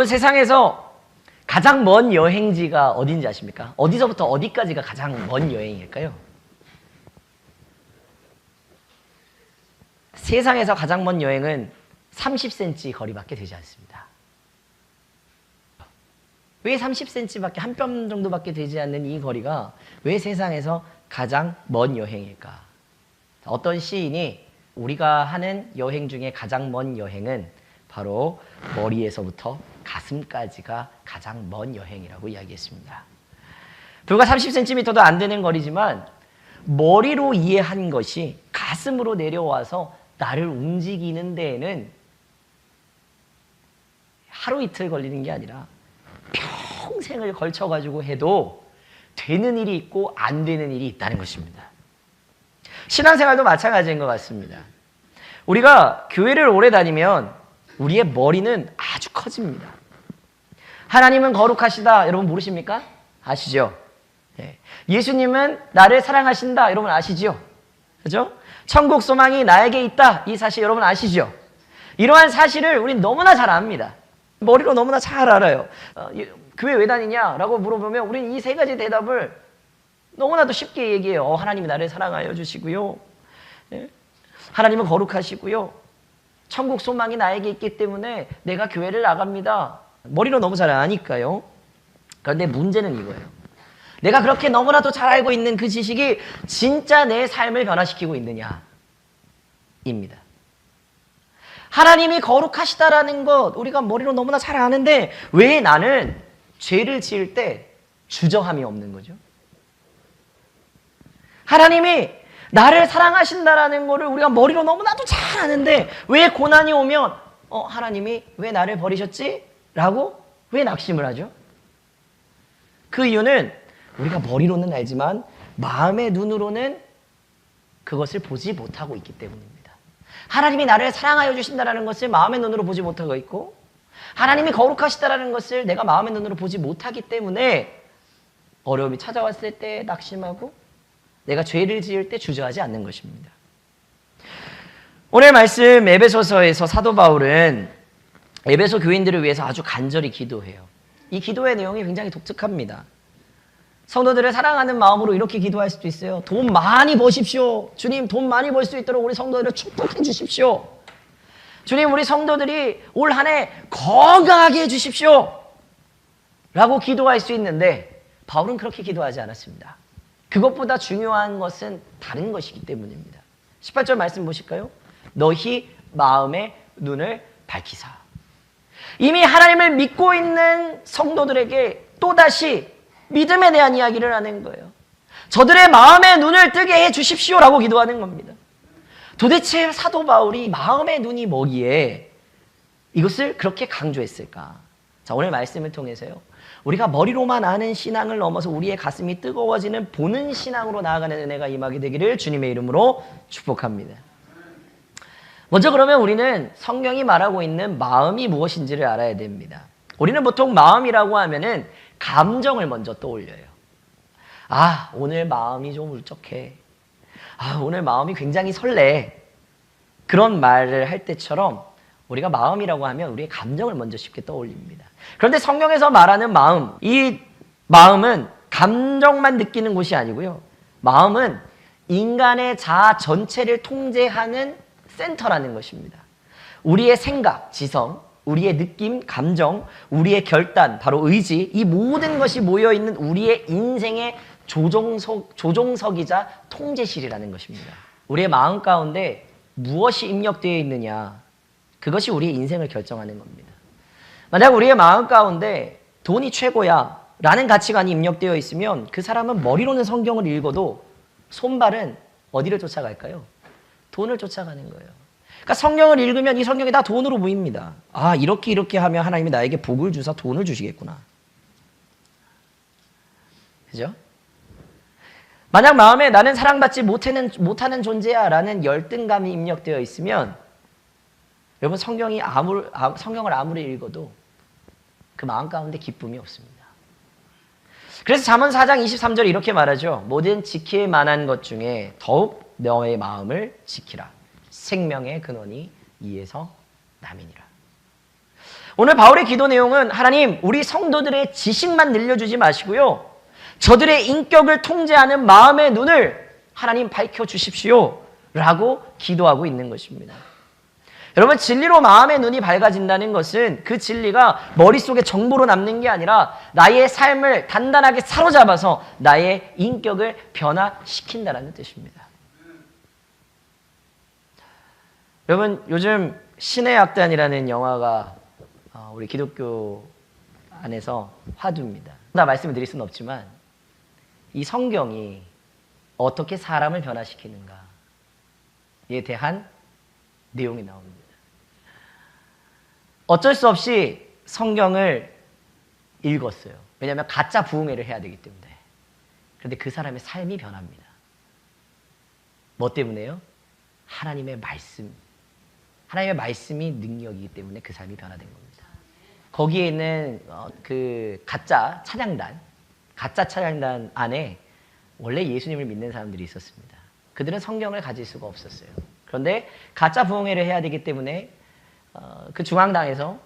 여러분, 세상에서 가장 먼 여행지가 어딘지 아십니까? 어디서부터 어디까지가 가장 먼 여행일까요? 세상에서 가장 먼 여행은 30cm 거리밖에 되지 않습니다. 왜 30cm밖에, 한 뼘 정도밖에 되지 않는 이 거리가 왜 세상에서 가장 먼 여행일까? 어떤 시인이 우리가 하는 여행 중에 가장 먼 여행은 바로 머리에서부터 가슴까지가 가장 먼 여행이라고 이야기했습니다. 불과 30cm도 안 되는 거리지만 머리로 이해한 것이 가슴으로 내려와서 나를 움직이는 데에는 하루 이틀 걸리는 게 아니라 평생을 걸쳐가지고 해도 되는 일이 있고 안 되는 일이 있다는 것입니다. 신앙생활도 마찬가지인 것 같습니다. 우리가 교회를 오래 다니면 우리의 머리는 아주 커집니다. 하나님은 거룩하시다, 여러분 모르십니까? 아시죠? 네. 예수님은 나를 사랑하신다, 여러분 아시죠? 그죠? 천국 소망이 나에게 있다, 이 사실 여러분 아시죠? 이러한 사실을 우린 너무나 잘 압니다. 머리로 너무나 잘 알아요. 교회 왜 다니냐? 라고 물어보면 우리는 이 세 가지 대답을 너무나도 쉽게 얘기해요. 하나님이 나를 사랑하여 주시고요. 네? 하나님은 거룩하시고요. 천국 소망이 나에게 있기 때문에 내가 교회를 나갑니다. 머리로 너무 잘 아니까요. 그런데 문제는 이거예요. 내가 그렇게 너무나도 잘 알고 있는 그 지식이 진짜 내 삶을 변화시키고 있느냐? 입니다. 하나님이 거룩하시다라는 것 우리가 머리로 너무나 잘 아는데 왜 나는 죄를 지을 때 주저함이 없는 거죠? 하나님이 나를 사랑하신다라는 것을 우리가 머리로 너무나도 잘 아는데 왜 고난이 오면 하나님이 왜 나를 버리셨지? 라고 왜 낙심을 하죠? 그 이유는 우리가 머리로는 알지만 마음의 눈으로는 그것을 보지 못하고 있기 때문입니다. 하나님이 나를 사랑하여 주신다라는 것을 마음의 눈으로 보지 못하고 있고 하나님이 거룩하시다라는 것을 내가 마음의 눈으로 보지 못하기 때문에 어려움이 찾아왔을 때 낙심하고 내가 죄를 지을 때 주저하지 않는 것입니다. 오늘 말씀 에베소서에서 사도 바울은 에베소 교인들을 위해서 아주 간절히 기도해요. 이 기도의 내용이 굉장히 독특합니다. 성도들을 사랑하는 마음으로 이렇게 기도할 수도 있어요. 돈 많이 버십시오. 주님, 돈 많이 벌 수 있도록 우리 성도들을 축복해 주십시오. 주님, 우리 성도들이 올 한 해 건강하게 해주십시오. 라고 기도할 수 있는데 바울은 그렇게 기도하지 않았습니다. 그것보다 중요한 것은 다른 것이기 때문입니다. 18절 말씀 보실까요? 너희 마음의 눈을 밝히사. 이미 하나님을 믿고 있는 성도들에게 또다시 믿음에 대한 이야기를 하는 거예요. 저들의 마음의 눈을 뜨게 해 주십시오라고 기도하는 겁니다. 도대체 사도 바울이 마음의 눈이 뭐기에 이것을 그렇게 강조했을까? 자, 오늘 말씀을 통해서요. 우리가 머리로만 아는 신앙을 넘어서 우리의 가슴이 뜨거워지는 보는 신앙으로 나아가는 은혜가 임하게 되기를 주님의 이름으로 축복합니다. 먼저 그러면 우리는 성경이 말하고 있는 마음이 무엇인지를 알아야 됩니다. 우리는 보통 마음이라고 하면은 감정을 먼저 떠올려요. 아, 오늘 마음이 좀 울적해. 아, 오늘 마음이 굉장히 설레. 그런 말을 할 때처럼 우리가 마음이라고 하면 우리의 감정을 먼저 쉽게 떠올립니다. 그런데 성경에서 말하는 마음, 이 마음은 감정만 느끼는 곳이 아니고요. 마음은 인간의 자아 전체를 통제하는 센터라는 것입니다. 우리의 생각, 지성, 우리의 느낌, 감정, 우리의 결단, 바로 의지, 이 모든 것이 모여있는 우리의 인생의 조종석이자 통제실이라는 것입니다. 우리의 마음 가운데 무엇이 입력되어 있느냐, 그것이 우리의 인생을 결정하는 겁니다. 만약 우리의 마음 가운데 돈이 최고야 라는 가치관이 입력되어 있으면 그 사람은 머리로는 성경을 읽어도 손발은 어디를 쫓아갈까요? 돈을 쫓아가는 거예요. 그러니까 성경을 읽으면 이 성경이 다 돈으로 보입니다. 아, 이렇게 하면 하나님이 나에게 복을 주사 돈을 주시겠구나. 그죠? 만약 마음에 나는 사랑받지 못하는 존재야 라는 열등감이 입력되어 있으면 여러분 성경을 아무리 읽어도 그 마음 가운데 기쁨이 없습니다. 그래서 잠언 4장 23절에 이렇게 말하죠. 모든 지킬 만한 것 중에 더욱 너의 마음을 지키라. 생명의 근원이 이에서 남이니라. 오늘 바울의 기도 내용은 하나님, 우리 성도들의 지식만 늘려주지 마시고요. 저들의 인격을 통제하는 마음의 눈을 하나님 밝혀주십시오. 라고 기도하고 있는 것입니다. 여러분, 진리로 마음의 눈이 밝아진다는 것은 그 진리가 머릿속에 정보로 남는 게 아니라 나의 삶을 단단하게 사로잡아서 나의 인격을 변화시킨다는 뜻입니다. 여러분, 요즘 신의 악단이라는 영화가 우리 기독교 안에서 화두입니다. 다 말씀을 드릴 수는 없지만 이 성경이 어떻게 사람을 변화시키는가에 대한 내용이 나옵니다. 어쩔 수 없이 성경을 읽었어요. 왜냐하면 가짜 부흥회를 해야 되기 때문에. 그런데 그 사람의 삶이 변합니다. 뭐 때문에요? 하나님의 말씀. 하나님의 말씀이 능력이기 때문에 그 삶이 변화된 겁니다. 거기에 있는 그 가짜 찬양단 안에 원래 예수님을 믿는 사람들이 있었습니다. 그들은 성경을 가질 수가 없었어요. 그런데 가짜 부흥회를 해야 되기 때문에 그 중앙당에서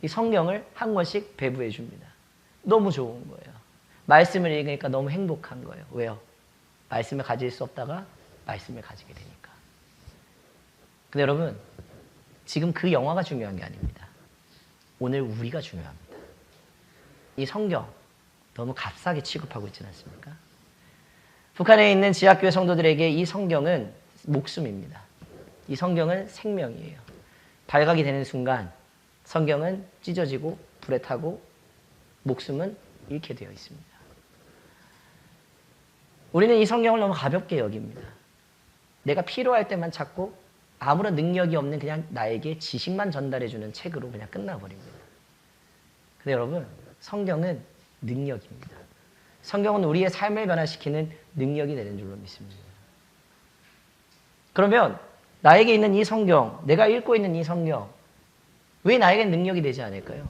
이 성경을 한 권씩 배부해 줍니다. 너무 좋은 거예요. 말씀을 읽으니까 너무 행복한 거예요. 왜요? 말씀을 가질 수 없다가 말씀을 가지게 되니까. 근데 여러분, 지금 그 영화가 중요한 게 아닙니다. 오늘 우리가 중요합니다. 이 성경 너무 값싸게 취급하고 있지 않습니까? 북한에 있는 지하교회 성도들에게 이 성경은 목숨입니다. 이 성경은 생명이에요. 발각이 되는 순간 성경은 찢어지고 불에 타고 목숨은 잃게 되어 있습니다. 우리는 이 성경을 너무 가볍게 여깁니다. 내가 필요할 때만 찾고 아무런 능력이 없는 그냥 나에게 지식만 전달해주는 책으로 그냥 끝나버립니다. 근데 여러분, 성경은 능력입니다. 성경은 우리의 삶을 변화시키는 능력이 되는 줄로 믿습니다. 그러면 나에게 있는 이 성경, 내가 읽고 있는 이 성경, 왜 나에게 능력이 되지 않을까요?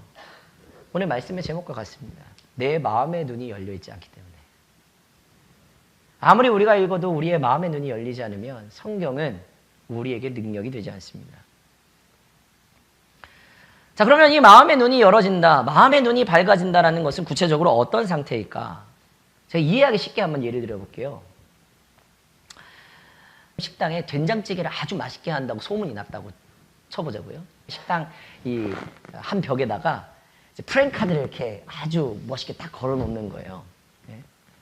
오늘 말씀의 제목과 같습니다. 내 마음의 눈이 열려 있지 않기 때문에. 아무리 우리가 읽어도 우리의 마음의 눈이 열리지 않으면 성경은 우리에게 능력이 되지 않습니다. 자, 그러면 이 마음의 눈이 열어진다, 마음의 눈이 밝아진다라는 것은 구체적으로 어떤 상태일까? 제가 이해하기 쉽게 한번 예를 들어볼게요. 식당에 된장찌개를 아주 맛있게 한다고 소문이 났다고 쳐보자고요. 식당 이 한 벽에다가 프랭카드를 이렇게 아주 멋있게 딱 걸어놓는 거예요.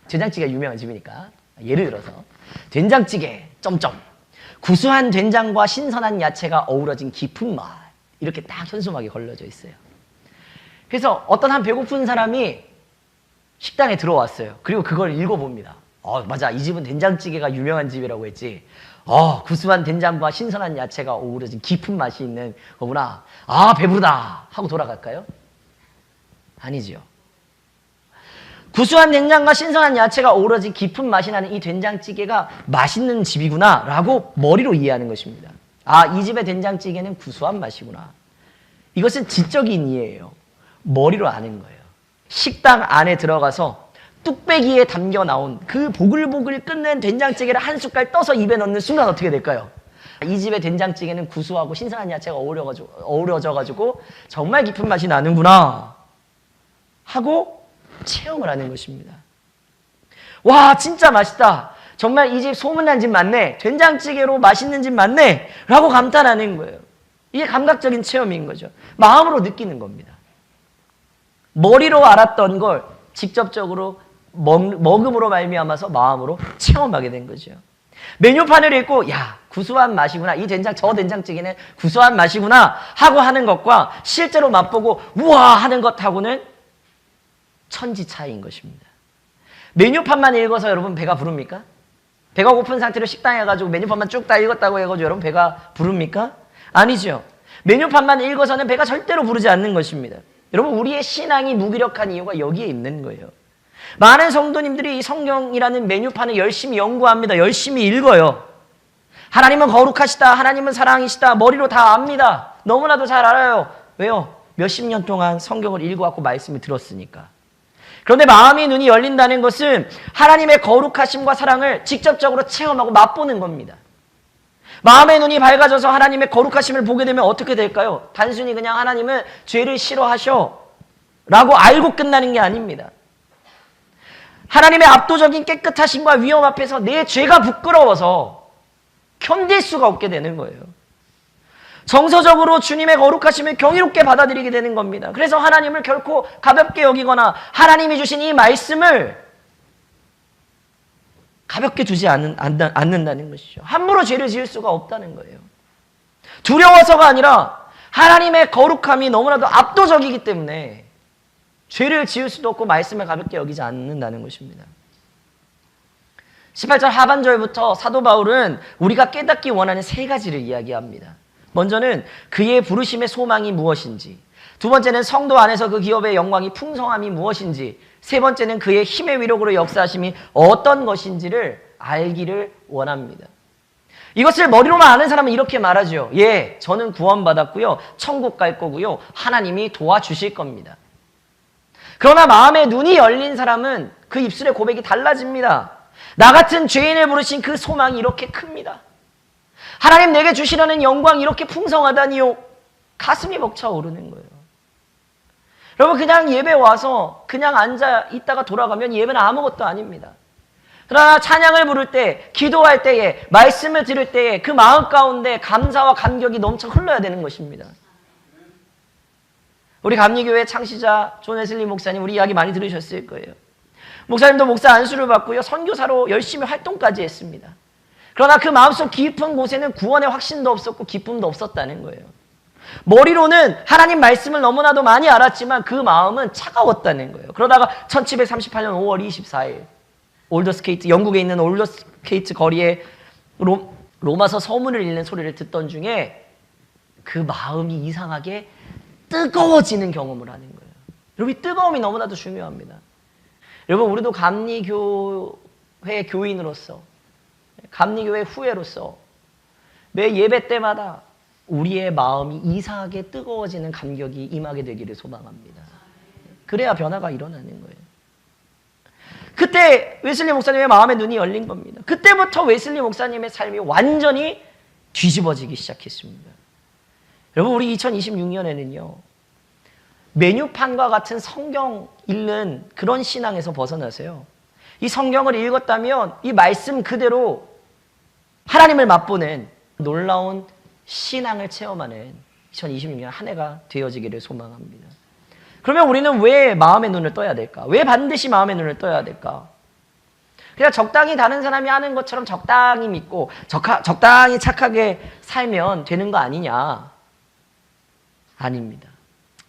된장찌개가 유명한 집이니까. 예를 들어서 된장찌개 점점 구수한 된장과 신선한 야채가 어우러진 깊은 맛, 이렇게 딱 현수막이 걸려져 있어요. 그래서 어떤 한 배고픈 사람이 식당에 들어왔어요. 그리고 그걸 읽어봅니다. 맞아, 이 집은 된장찌개가 유명한 집이라고 했지. 구수한 된장과 신선한 야채가 어우러진 깊은 맛이 있는 거구나. 배부르다 하고 돌아갈까요? 아니지요. 구수한 된장과 신선한 야채가 어우러진 깊은 맛이 나는 이 된장찌개가 맛있는 집이구나 라고 머리로 이해하는 것입니다. 이 집의 된장찌개는 구수한 맛이구나. 이것은 지적인 이해예요. 머리로 아는 거예요. 식당 안에 들어가서 뚝배기에 담겨 나온 그 보글보글 끓는 된장찌개를 한 숟갈 떠서 입에 넣는 순간 어떻게 될까요? 이 집의 된장찌개는 구수하고 신선한 야채가 어우러져가지고 정말 깊은 맛이 나는구나 하고 체험을 하는 것입니다. 와, 진짜 맛있다. 정말 이 집 소문난 집 맞네. 된장찌개로 맛있는 집 맞네. 라고 감탄하는 거예요. 이게 감각적인 체험인 거죠. 마음으로 느끼는 겁니다. 머리로 알았던 걸 직접적으로 먹음으로 말미암아서 마음으로 체험하게 된 거죠. 메뉴판을 읽고 야, 구수한 맛이구나. 저 된장찌개는 구수한 맛이구나 하고 하는 것과 실제로 맛보고 우와 하는 것하고는 천지 차이인 것입니다. 메뉴판만 읽어서 여러분 배가 부릅니까? 배가 고픈 상태로 식당에 가지고 메뉴판만 쭉 다 읽었다고 해가지고 여러분 배가 부릅니까? 아니죠. 메뉴판만 읽어서는 배가 절대로 부르지 않는 것입니다. 여러분, 우리의 신앙이 무기력한 이유가 여기에 있는 거예요. 많은 성도님들이 이 성경이라는 메뉴판을 열심히 연구합니다. 열심히 읽어요. 하나님은 거룩하시다. 하나님은 사랑이시다. 머리로 다 압니다. 너무나도 잘 알아요. 왜요? 몇십 년 동안 성경을 읽어왔고 말씀을 들었으니까. 그런데 마음의 눈이 열린다는 것은 하나님의 거룩하심과 사랑을 직접적으로 체험하고 맛보는 겁니다. 마음의 눈이 밝아져서 하나님의 거룩하심을 보게 되면 어떻게 될까요? 단순히 그냥 하나님은 죄를 싫어하셔 라고 알고 끝나는 게 아닙니다. 하나님의 압도적인 깨끗하심과 위엄 앞에서 내 죄가 부끄러워서 견딜 수가 없게 되는 거예요. 정서적으로 주님의 거룩하심을 경이롭게 받아들이게 되는 겁니다. 그래서 하나님을 결코 가볍게 여기거나 하나님이 주신 이 말씀을 가볍게 두지 않는다는 것이죠. 함부로 죄를 지을 수가 없다는 거예요. 두려워서가 아니라 하나님의 거룩함이 너무나도 압도적이기 때문에 죄를 지을 수도 없고 말씀을 가볍게 여기지 않는다는 것입니다. 18절 하반절부터 사도 바울은 우리가 깨닫기 원하는 세 가지를 이야기합니다. 먼저는 그의 부르심의 소망이 무엇인지, 두 번째는 성도 안에서 그 기업의 영광이 풍성함이 무엇인지, 세 번째는 그의 힘의 위력으로 역사하심이 어떤 것인지를 알기를 원합니다. 이것을 머리로만 아는 사람은 이렇게 말하죠. 예, 저는 구원받았고요. 천국 갈 거고요. 하나님이 도와주실 겁니다. 그러나 마음의 눈이 열린 사람은 그 입술의 고백이 달라집니다. 나 같은 죄인을 부르신 그 소망이 이렇게 큽니다. 하나님 내게 주시려는 영광이 이렇게 풍성하다니요. 가슴이 벅차오르는 거예요. 여러분 그냥 예배 와서 그냥 앉아 있다가 돌아가면 예배는 아무것도 아닙니다. 그러나 찬양을 부를 때, 기도할 때에, 말씀을 들을 때에 그 마음 가운데 감사와 감격이 넘쳐 흘러야 되는 것입니다. 우리 감리교회 창시자 존 웨슬리 목사님 우리 이야기 많이 들으셨을 거예요. 목사님도 목사 안수를 받고요. 선교사로 열심히 활동까지 했습니다. 그러나 그 마음속 깊은 곳에는 구원의 확신도 없었고 기쁨도 없었다는 거예요. 머리로는 하나님 말씀을 너무나도 많이 알았지만 그 마음은 차가웠다는 거예요. 그러다가 1738년 5월 24일 올더스케이트, 영국에 있는 올더스케이트 거리에 로마서 서문을 읽는 소리를 듣던 중에 그 마음이 이상하게 뜨거워지는 경험을 하는 거예요. 여러분 이 뜨거움이 너무나도 중요합니다. 여러분 우리도 감리교회 교인으로서, 감리교회 후예로서 매 예배 때마다 우리의 마음이 이상하게 뜨거워지는 감격이 임하게 되기를 소망합니다. 그래야 변화가 일어나는 거예요. 그때 웨슬리 목사님의 마음의 눈이 열린 겁니다. 그때부터 웨슬리 목사님의 삶이 완전히 뒤집어지기 시작했습니다. 여러분 우리 2026년에는요. 메뉴판과 같은 성경 읽는 그런 신앙에서 벗어나세요. 이 성경을 읽었다면 이 말씀 그대로 하나님을 맛보는 놀라운 신앙을 체험하는 2026년 한 해가 되어지기를 소망합니다. 그러면 우리는 왜 마음의 눈을 떠야 될까? 왜 반드시 마음의 눈을 떠야 될까? 그냥 적당히 다른 사람이 하는 것처럼 적당히 믿고 적당히 착하게 살면 되는 거 아니냐? 아닙니다.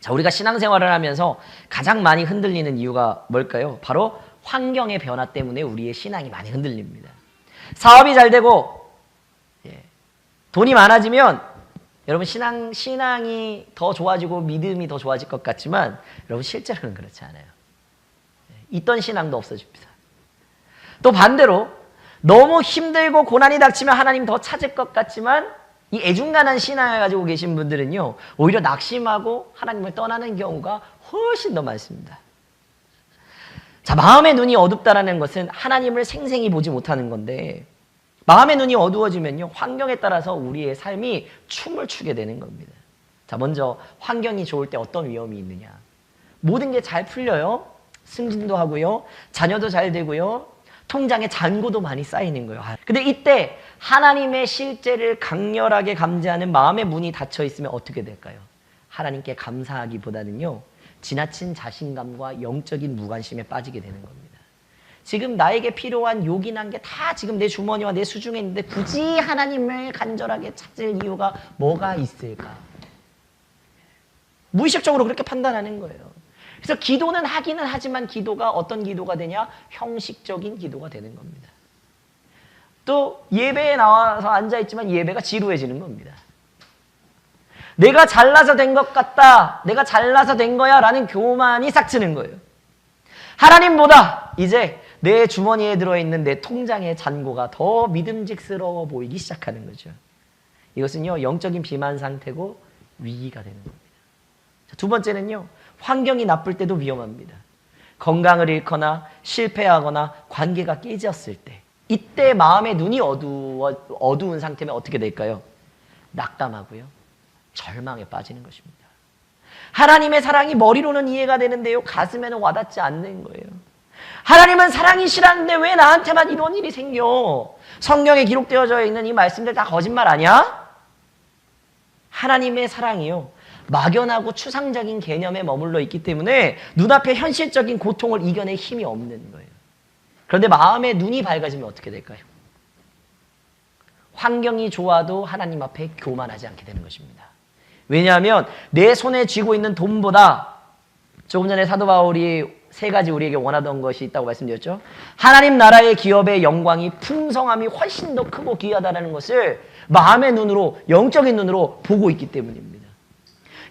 자, 우리가 신앙생활을 하면서 가장 많이 흔들리는 이유가 뭘까요? 바로 환경의 변화 때문에 우리의 신앙이 많이 흔들립니다. 사업이 잘 되고 돈이 많아지면 여러분 신앙이 더 좋아지고 믿음이 더 좋아질 것 같지만 여러분 실제로는 그렇지 않아요. 있던 신앙도 없어집니다. 또 반대로 너무 힘들고 고난이 닥치면 하나님 더 찾을 것 같지만 이 애중간한 신앙을 가지고 계신 분들은요 오히려 낙심하고 하나님을 떠나는 경우가 훨씬 더 많습니다. 자, 마음의 눈이 어둡다라는 것은 하나님을 생생히 보지 못하는 건데 마음의 눈이 어두워지면요 환경에 따라서 우리의 삶이 춤을 추게 되는 겁니다. 자, 먼저 환경이 좋을 때 어떤 위험이 있느냐? 모든 게 잘 풀려요. 승진도 하고요. 자녀도 잘 되고요. 통장에 잔고도 많이 쌓이는 거예요. 근데 이때 하나님의 실제를 강렬하게 감지하는 마음의 문이 닫혀 있으면 어떻게 될까요? 하나님께 감사하기보다는요 지나친 자신감과 영적인 무관심에 빠지게 되는 겁니다. 지금 나에게 필요한 요긴한 게 다 지금 내 주머니와 내 수중에 있는데 굳이 하나님을 간절하게 찾을 이유가 뭐가 있을까? 무의식적으로 그렇게 판단하는 거예요. 그래서 기도는 하기는 하지만 기도가 어떤 기도가 되냐? 형식적인 기도가 되는 겁니다. 또 예배에 나와서 앉아있지만 예배가 지루해지는 겁니다. 내가 잘나서 된 것 같다. 내가 잘나서 된 거야 라는 교만이 싹트는 거예요. 하나님보다 이제 내 주머니에 들어있는 내 통장의 잔고가 더 믿음직스러워 보이기 시작하는 거죠. 이것은요 영적인 비만 상태고 위기가 되는 겁니다. 자, 두 번째는요 환경이 나쁠 때도 위험합니다. 건강을 잃거나 실패하거나 관계가 깨졌을 때 이때 마음의 눈이 어두운 상태면 어떻게 될까요? 낙담하고요. 절망에 빠지는 것입니다. 하나님의 사랑이 머리로는 이해가 되는데요. 가슴에는 와닿지 않는 거예요. 하나님은 사랑이시라는데 왜 나한테만 이런 일이 생겨? 성경에 기록되어져 있는 이 말씀들 다 거짓말 아니야? 하나님의 사랑이요. 막연하고 추상적인 개념에 머물러 있기 때문에 눈앞에 현실적인 고통을 이겨낼 힘이 없는 거예요. 그런데 마음의 눈이 밝아지면 어떻게 될까요? 환경이 좋아도 하나님 앞에 교만하지 않게 되는 것입니다. 왜냐하면 내 손에 쥐고 있는 돈보다 조금 전에 사도 바울이 3가지 우리에게 원하던 것이 있다고 말씀드렸죠. 하나님 나라의 기업의 영광이 풍성함이 훨씬 더 크고 귀하다는 것을 마음의 눈으로, 영적인 눈으로 보고 있기 때문입니다.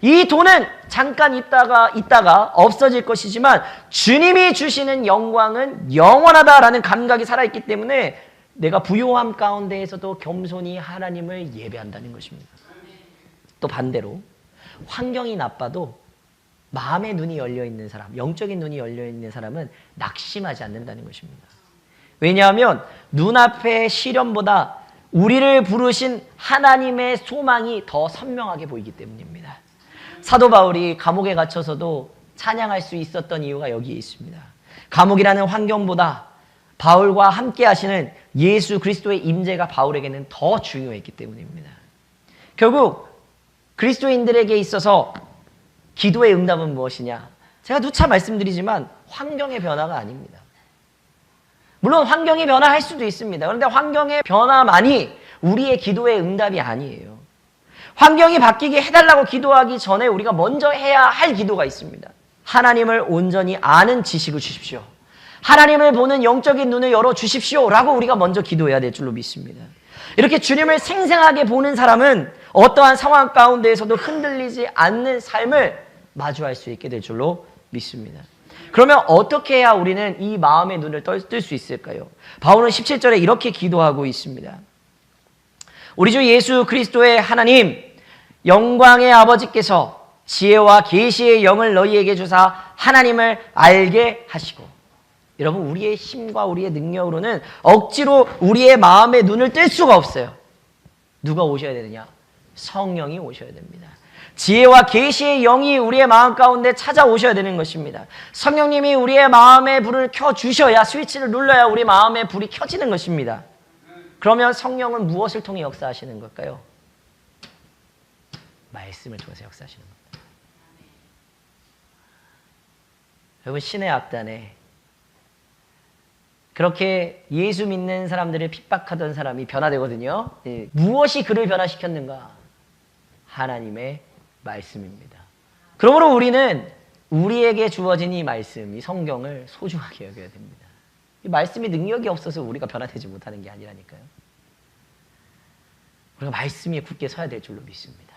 이 돈은 잠깐 있다가 없어질 것이지만 주님이 주시는 영광은 영원하다라는 감각이 살아있기 때문에 내가 부요함 가운데에서도 겸손히 하나님을 예배한다는 것입니다. 또 반대로 환경이 나빠도 마음의 눈이 열려있는 사람, 영적인 눈이 열려있는 사람은 낙심하지 않는다는 것입니다. 왜냐하면 눈앞의 시련보다 우리를 부르신 하나님의 소망이 더 선명하게 보이기 때문입니다. 사도 바울이 감옥에 갇혀서도 찬양할 수 있었던 이유가 여기에 있습니다. 감옥이라는 환경보다 바울과 함께 하시는 예수 그리스도의 임재가 바울에게는 더 중요했기 때문입니다. 결국 그리스도인들에게 있어서 기도의 응답은 무엇이냐? 제가 누차 말씀드리지만 환경의 변화가 아닙니다. 물론 환경이 변화할 수도 있습니다. 그런데 환경의 변화만이 우리의 기도의 응답이 아니에요. 환경이 바뀌게 해달라고 기도하기 전에 우리가 먼저 해야 할 기도가 있습니다. 하나님을 온전히 아는 지식을 주십시오. 하나님을 보는 영적인 눈을 열어주십시오 라고 우리가 먼저 기도해야 될 줄로 믿습니다. 이렇게 주님을 생생하게 보는 사람은 어떠한 상황 가운데에서도 흔들리지 않는 삶을 마주할 수 있게 될 줄로 믿습니다. 그러면 어떻게 해야 우리는 이 마음의 눈을 뜰 수 있을까요? 바울은 17절에 이렇게 기도하고 있습니다. 우리 주 예수 그리스도의 하나님, 영광의 아버지께서 지혜와 계시의 영을 너희에게 주사 하나님을 알게 하시고. 여러분, 우리의 힘과 우리의 능력으로는 억지로 우리의 마음의 눈을 뜰 수가 없어요. 누가 오셔야 되느냐? 성령이 오셔야 됩니다. 지혜와 계시의 영이 우리의 마음 가운데 찾아오셔야 되는 것입니다. 성령님이 우리의 마음의 불을 켜주셔야, 스위치를 눌러야 우리 마음의 불이 켜지는 것입니다. 그러면 성령은 무엇을 통해 역사하시는 걸까요? 말씀을 통해서 역사하시는 겁니다. 여러분, 신의 악단에 그렇게 예수 믿는 사람들을 핍박하던 사람이 변화되거든요. 무엇이 그를 변화시켰는가? 하나님의 말씀입니다. 그러므로 우리는 우리에게 주어진 이 말씀, 이 성경을 소중하게 여겨야 됩니다. 이 말씀이 능력이 없어서 우리가 변화되지 못하는 게 아니라니까요. 우리가 말씀에 굳게 서야 될 줄로 믿습니다.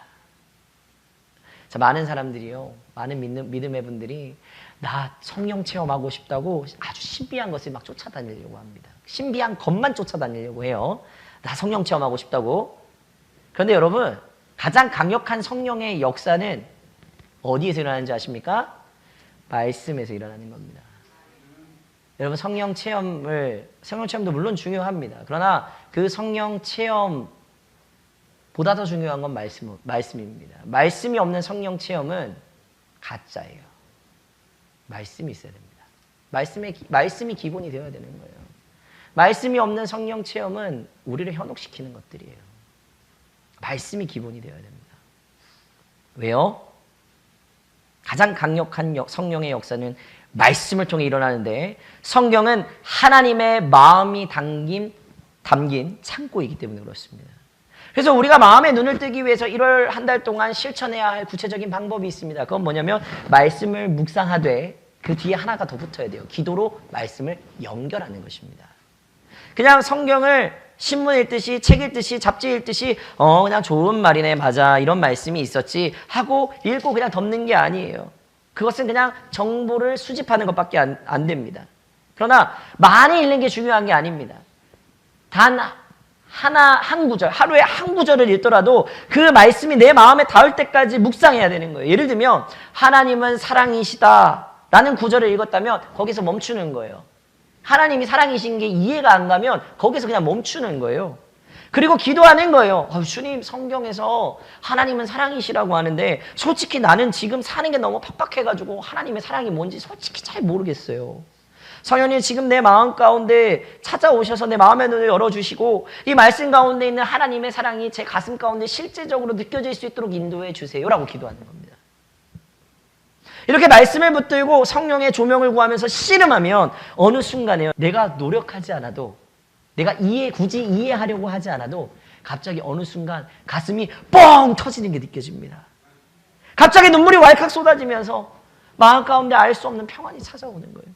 자, 많은 사람들이요, 많은 믿음의 분들이 나 성령 체험하고 싶다고 아주 신비한 것을 막 쫓아다니려고 합니다. 신비한 것만 쫓아다니려고 해요. 나 성령 체험하고 싶다고. 그런데 여러분, 가장 강력한 성령의 역사는 어디에서 일어나는지 아십니까? 말씀에서 일어나는 겁니다. 여러분, 성령 체험도 물론 중요합니다. 그러나 그 성령 체험보다 더 중요한 건 말씀입니다. 말씀이 없는 성령 체험은 가짜예요. 말씀이 있어야 됩니다. 말씀이 기본이 되어야 되는 거예요. 말씀이 없는 성령 체험은 우리를 현혹시키는 것들이에요. 말씀이 기본이 되어야 됩니다. 왜요? 가장 강력한 성령의 역사는 말씀을 통해 일어나는데, 성경은 하나님의 마음이 담긴 창고이기 때문에 그렇습니다. 그래서 우리가 마음의 눈을 뜨기 위해서 1월 한 달 동안 실천해야 할 구체적인 방법이 있습니다. 그건 뭐냐면 말씀을 묵상하되 그 뒤에 하나가 더 붙어야 돼요. 기도로 말씀을 연결하는 것입니다. 그냥 성경을 신문 읽듯이, 책 읽듯이, 잡지 읽듯이 그냥 좋은 말이네, 맞아, 이런 말씀이 있었지 하고 읽고 그냥 덮는 게 아니에요. 그것은 그냥 정보를 수집하는 것밖에 안 됩니다. 그러나 많이 읽는 게 중요한 게 아닙니다. 단 한 구절, 하루에 한 구절을 읽더라도 그 말씀이 내 마음에 닿을 때까지 묵상해야 되는 거예요. 예를 들면 하나님은 사랑이시다 라는 구절을 읽었다면 거기서 멈추는 거예요. 하나님이 사랑이신 게 이해가 안 가면 거기서 그냥 멈추는 거예요. 그리고 기도하는 거예요. 주님, 성경에서 하나님은 사랑이시라고 하는데 솔직히 나는 지금 사는 게 너무 팍팍해가지고 하나님의 사랑이 뭔지 솔직히 잘 모르겠어요. 성령님, 지금 내 마음 가운데 찾아오셔서 내 마음의 눈을 열어주시고 이 말씀 가운데 있는 하나님의 사랑이 제 가슴 가운데 실제적으로 느껴질 수 있도록 인도해 주세요 라고 기도하는 겁니다. 이렇게 말씀을 붙들고 성령의 조명을 구하면서 씨름하면 어느 순간에요, 내가 노력하지 않아도, 내가 굳이 이해하려고 하지 않아도 갑자기 어느 순간 가슴이 뻥 터지는 게 느껴집니다. 갑자기 눈물이 왈칵 쏟아지면서 마음 가운데 알 수 없는 평안이 찾아오는 거예요.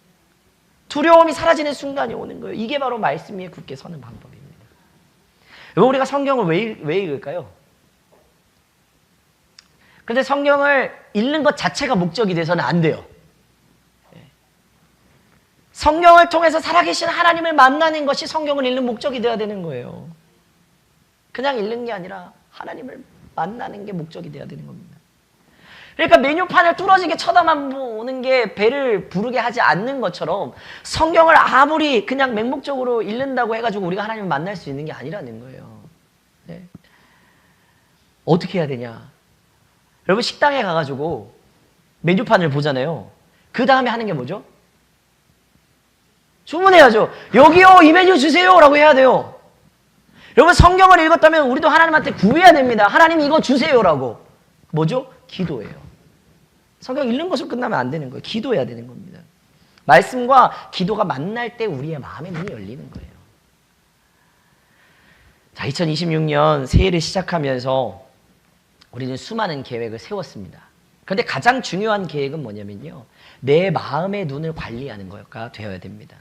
두려움이 사라지는 순간이 오는 거예요. 이게 바로 말씀 위에 굳게 서는 방법입니다. 우리가 성경을 왜 읽을까요? 근데 성경을 읽는 것 자체가 목적이 돼서는 안 돼요. 성경을 통해서 살아계신 하나님을 만나는 것이 성경을 읽는 목적이 되어야 되는 거예요. 그냥 읽는 게 아니라 하나님을 만나는 게 목적이 되어야 되는 겁니다. 그러니까 메뉴판을 뚫어지게 쳐다만 보는 게 배를 부르게 하지 않는 것처럼 성경을 아무리 그냥 맹목적으로 읽는다고 해가지고 우리가 하나님을 만날 수 있는 게 아니라는 거예요. 네. 어떻게 해야 되냐? 여러분, 식당에 가가지고 메뉴판을 보잖아요. 그 다음에 하는 게 뭐죠? 주문해야죠. 여기요, 이 메뉴 주세요 라고 해야 돼요. 여러분, 성경을 읽었다면 우리도 하나님한테 구해야 됩니다. 하나님 이거 주세요라고. 뭐죠? 기도예요. 성경 읽는 것으로 끝나면 안 되는 거예요. 기도해야 되는 겁니다. 말씀과 기도가 만날 때 우리의 마음의 눈이 열리는 거예요. 자, 2026년 새해를 시작하면서 우리는 수많은 계획을 세웠습니다. 그런데 가장 중요한 계획은 뭐냐면요, 내 마음의 눈을 관리하는 거가 되어야 됩니다.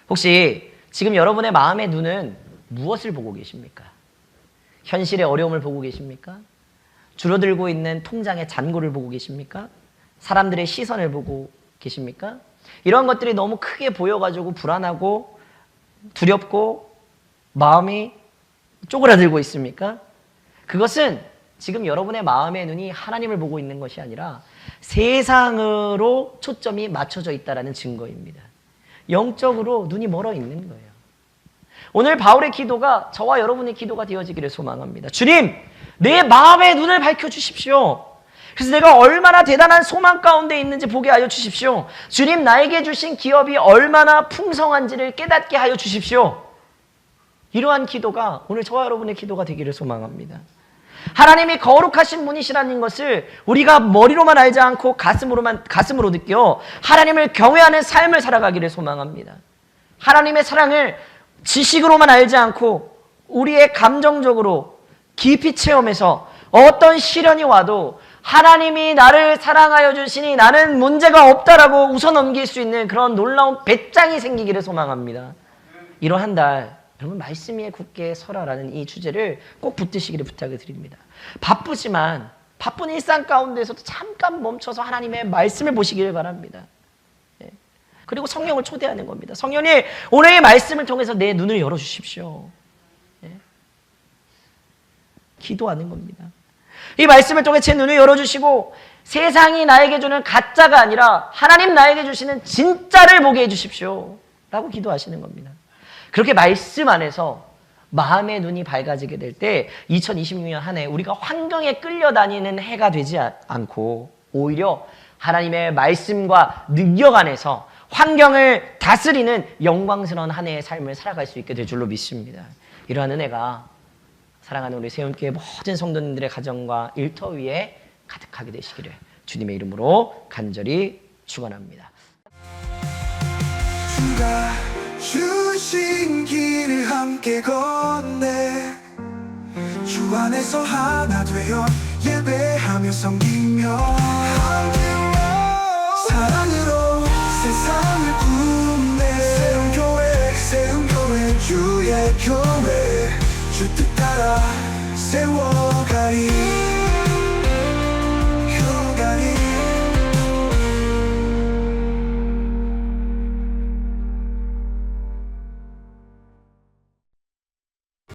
혹시 지금 여러분의 마음의 눈은 무엇을 보고 계십니까? 현실의 어려움을 보고 계십니까? 줄어들고 있는 통장의 잔고를 보고 계십니까? 사람들의 시선을 보고 계십니까? 이런 것들이 너무 크게 보여가지고 불안하고 두렵고 마음이 쪼그라들고 있습니까? 그것은 지금 여러분의 마음의 눈이 하나님을 보고 있는 것이 아니라 세상으로 초점이 맞춰져 있다는 증거입니다. 영적으로 눈이 멀어 있는 거예요. 오늘 바울의 기도가 저와 여러분의 기도가 되어지기를 소망합니다. 주님, 내 마음의 눈을 밝혀주십시오. 그래서 내가 얼마나 대단한 소망 가운데 있는지 보게 하여 주십시오. 주님, 나에게 주신 기업이 얼마나 풍성한지를 깨닫게 하여 주십시오. 이러한 기도가 오늘 저와 여러분의 기도가 되기를 소망합니다. 하나님이 거룩하신 분이시라는 것을 우리가 머리로만 알지 않고 가슴으로 느껴 하나님을 경외하는 삶을 살아가기를 소망합니다. 하나님의 사랑을 지식으로만 알지 않고 우리의 감정적으로 깊이 체험해서 어떤 시련이 와도 하나님이 나를 사랑하여 주시니 나는 문제가 없다라고 웃어넘길 수 있는 그런 놀라운 배짱이 생기기를 소망합니다. 이런 한 달 여러분, 말씀 위에 굳게 서라라는 이 주제를 꼭 붙드시기를 부탁을 드립니다. 바쁜 일상 가운데서도 잠깐 멈춰서 하나님의 말씀을 보시기를 바랍니다. 그리고 성령을 초대하는 겁니다. 성령님, 오늘의 말씀을 통해서 내 눈을 열어주십시오. 기도하는 겁니다. 이 말씀을 통해 제 눈을 열어주시고 세상이 나에게 주는 가짜가 아니라 하나님 나에게 주시는 진짜를 보게 해주십시오 라고 기도하시는 겁니다. 그렇게 말씀 안에서 마음의 눈이 밝아지게 될 때 2026년 한 해 우리가 환경에 끌려다니는 해가 되지 않고 오히려 하나님의 말씀과 능력 안에서 환경을 다스리는 영광스러운 한 해의 삶을 살아갈 수 있게 될 줄로 믿습니다. 이러한 은혜가 사랑하는 우리 세움교회 모든 성도님들의 가정과 일터 위에 가득하게 되시기를 주님의 이름으로 간절히 축원합니다. 주가 주신 길을 함께 걷네. 주 안에서 하나 되어 예배하며 섬기며 사랑으로 세상을 품네. 세움교회 주의 교회 주 뜻 따라 세워